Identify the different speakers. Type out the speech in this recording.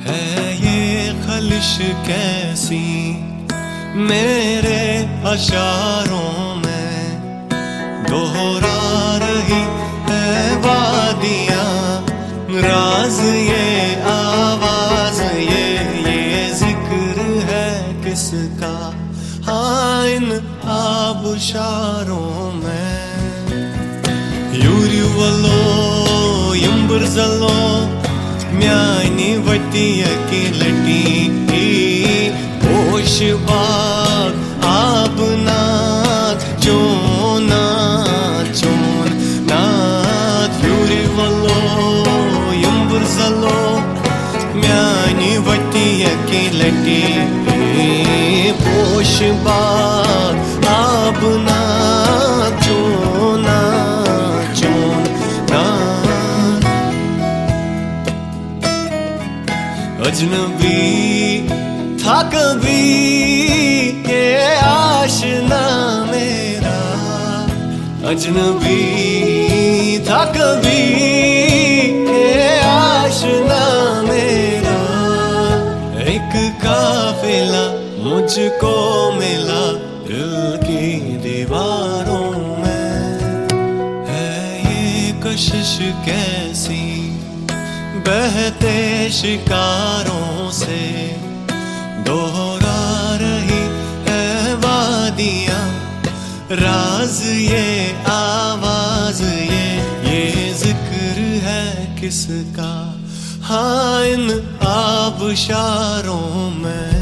Speaker 1: है ये खलिश कैसी मेरे अशारों में, दोहरा रही है वादियाँ राज ये आवाज ये जिक्र है किसका हाँ इन आबशारों में। Юрьевало, Юмбрзало, мяни ватия की लटी, होश बाग आपनाथ चोन नाथ। Юрьевало, Юмбрзало, мяни ватия की लटी, होश बाग आपनाथ चोन अजनबी था कभी ये आशना मेरा, अजनबी था कभी ये आशना मेरा। एक काफिला मुझको मिला दिल की दीवारों में, है ये कशिश कैसी बहते शिकारों से, दोहरा रही है वादियाँ राज ये आवाज ये जिक्र है किसका हाँ इन आबशारों में।